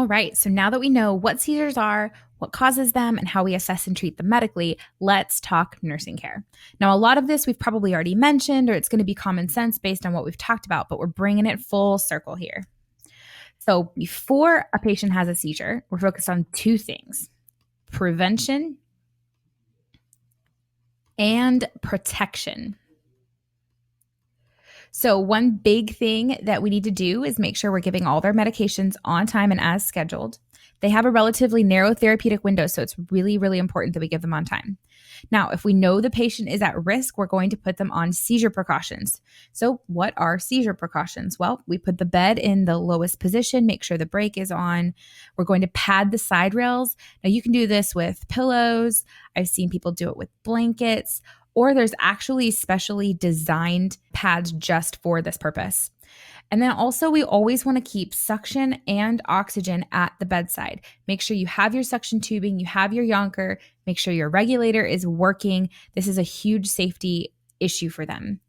All right, so now that we know what seizures are, what causes them, and how we assess and treat them medically, let's talk nursing care. Now, a lot of this we've probably already mentioned, or it's going to be common sense based on what we've talked about, but we're bringing it full circle here. So, before a patient has a seizure, we're focused on two things: prevention and protection. So, one big thing that we need to do is make sure we're giving all their medications on time and as scheduled. They have a relatively narrow therapeutic window, so it's really, really important that we give them on time. Now, if we know the patient is at risk, we're going to put them on seizure precautions. So, what are seizure precautions? Well, we put the bed in the lowest position, make sure the brake is on. We're going to pad the side rails. Now, you can do this with pillows. I've seen people do it with blankets, or there's actually specially designed pads just for this purpose. And then also, we always want to keep suction and oxygen at the bedside. Make sure you have your suction tubing, you have your yonker, make sure your regulator is working. This is a huge safety issue for them.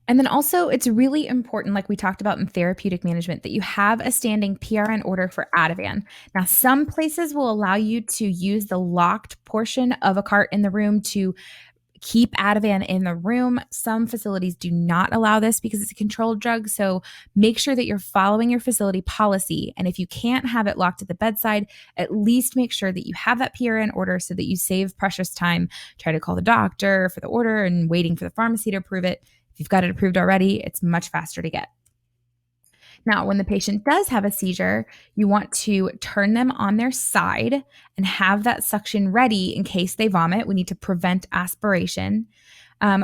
And then also, it's really important, like we talked about in therapeutic management, that you have a standing PRN order for Ativan. Now, some places will allow you to use the locked portion of a cart in the room to keep Ativan in the room. Some facilities do not allow this because it's a controlled drug. So make sure that you're following your facility policy. And if you can't have it locked at the bedside, at least make sure that you have that PRN order so that you save precious time. Try to call the doctor for the order and waiting for the pharmacy to approve it. If you've got it approved already, it's much faster to get. Now, when the patient does have a seizure, you want to turn them on their side and have that suction ready in case they vomit. We need to prevent aspiration.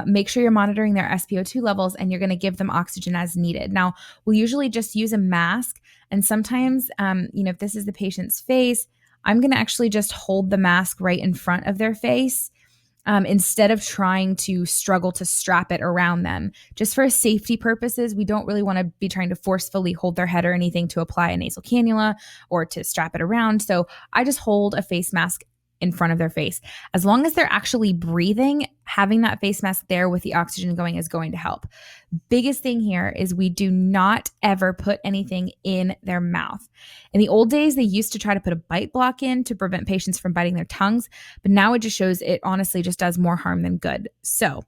Make sure you're monitoring their SpO2 levels, and you're going to give them oxygen as needed. Now, we'll usually just use a mask. And sometimes, if this is the patient's face, I'm going to actually just hold the mask right in front of their face. Instead of trying to struggle to strap it around them. Just for safety purposes, we don't really want to be trying to forcefully hold their head or anything to apply a nasal cannula or to strap it around. So I just hold a face mask in front of their face. As long as they're actually breathing, having that face mask there with the oxygen going is going to help. Biggest thing here is we do not ever put anything in their mouth. In the old days, they used to try to put a bite block in to prevent patients from biting their tongues, but now it just shows it honestly just does more harm than good. So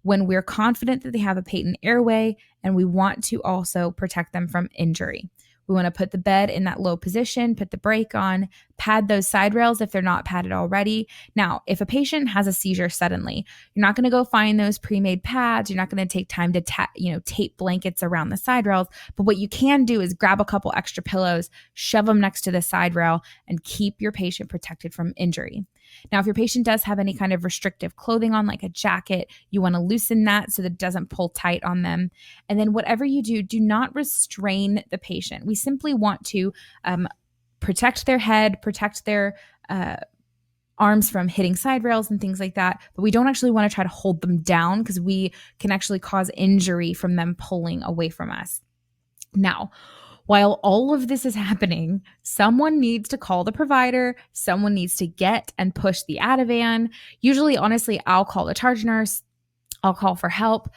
when we're confident that they have a patent airway, and we want to also protect them from injury, we want to put the bed in that low position, put the brake on, pad those side rails if they're not padded already. Now, if a patient has a seizure suddenly, you're not going to go find those pre-made pads. You're not going to take time to tape blankets around the side rails. But what you can do is grab a couple extra pillows, shove them next to the side rail, and keep your patient protected from injury. Now, if your patient does have any kind of restrictive clothing on, like a jacket, you want to loosen that so that it doesn't pull tight on them. And then whatever you do, do not restrain the patient. We simply want to protect their head, protect their arms from hitting side rails and things like that. But we don't actually want to try to hold them down because we can actually cause injury from them pulling away from us. Now, while all of this is happening, someone needs to call the provider. Someone needs to get and push the Ativan. Usually, honestly, I'll call the charge nurse. I'll call for help.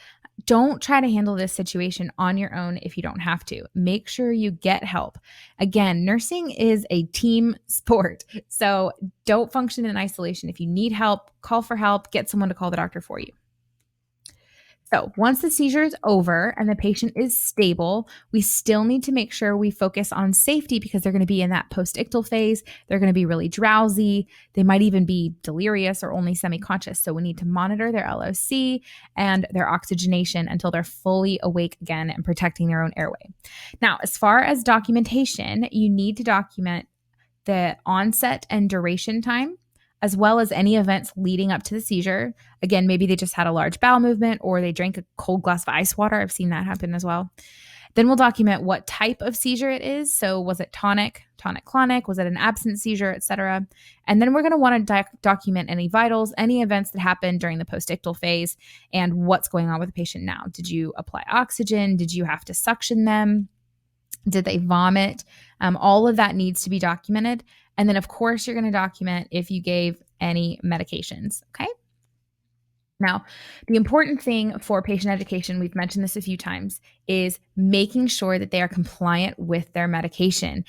Don't try to handle this situation on your own if you don't have to. Make sure you get help. Again, nursing is a team sport, so don't function in isolation. If you need help, call for help. Get someone to call the doctor for you. So once the seizure is over and the patient is stable, we still need to make sure we focus on safety because they're going to be in that post-ictal phase. They're going to be really drowsy. They might even be delirious or only semi-conscious. So we need to monitor their LOC and their oxygenation until they're fully awake again and protecting their own airway. Now, as far as documentation, you need to document the onset and duration time, as well as any events leading up to the seizure. Again, maybe they just had a large bowel movement or they drank a cold glass of ice water. I've seen that happen as well. Then we'll document what type of seizure it is. So was it tonic, clonic? Was it an absent seizure, etc.? And then we're going to want to document any vitals, any events that happened during the post-ictal phase, and what's going on with the patient now. Did you apply oxygen? Did you have to suction them? Did they vomit? All of that needs to be documented. And then, of course, you're going to document if you gave any medications, okay? Now, the important thing for patient education, we've mentioned this a few times, is making sure that they are compliant with their medication.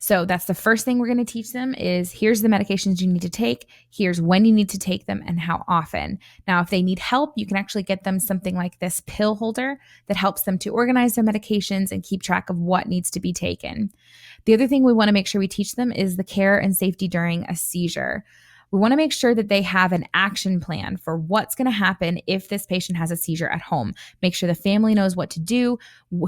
So that's the first thing we're going to teach them is here's the medications you need to take, here's when you need to take them and how often. Now, if they need help, you can actually get them something like this pill holder that helps them to organize their medications and keep track of what needs to be taken. The other thing we want to make sure we teach them is the care and safety during a seizure. We want to make sure that they have an action plan for what's going to happen if this patient has a seizure at home. Make sure the family knows what to do,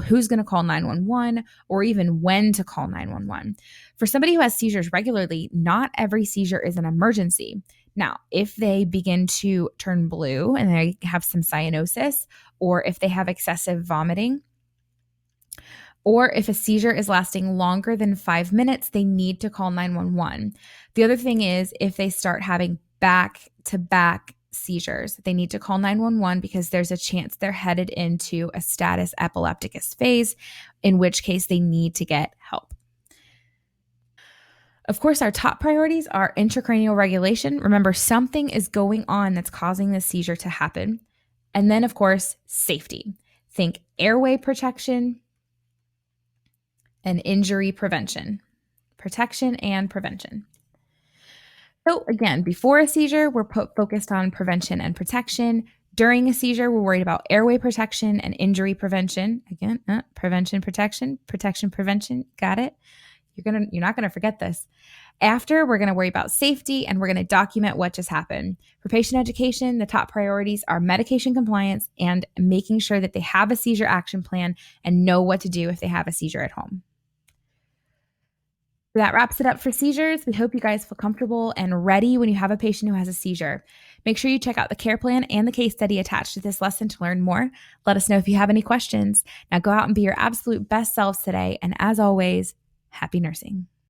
who's going to call 911, or even when to call 911. For somebody who has seizures regularly, not every seizure is an emergency. Now, if they begin to turn blue and they have some cyanosis, or if they have excessive vomiting, or if a seizure is lasting longer than 5 minutes, they need to call 911. The other thing is if they start having back-to-back seizures, they need to call 911 because there's a chance they're headed into a status epilepticus phase, in which case they need to get help. Of course, our top priorities are intracranial regulation. Remember, something is going on that's causing the seizure to happen. And then, of course, safety. Think airway protection and injury prevention. Protection and prevention. So again, before a seizure, we're focused on prevention and protection. During a seizure, we're worried about airway protection and injury prevention. Again, prevention, protection, prevention. Got it? You're not gonna forget this. After, we're gonna worry about safety and we're gonna document what just happened. For patient education, the top priorities are medication compliance and making sure that they have a seizure action plan and know what to do if they have a seizure at home. That wraps it up for seizures. We hope you guys feel comfortable and ready when you have a patient who has a seizure. Make sure you check out the care plan and the case study attached to this lesson to learn more. Let us know if you have any questions. Now go out and be your absolute best selves today. And as always, happy nursing.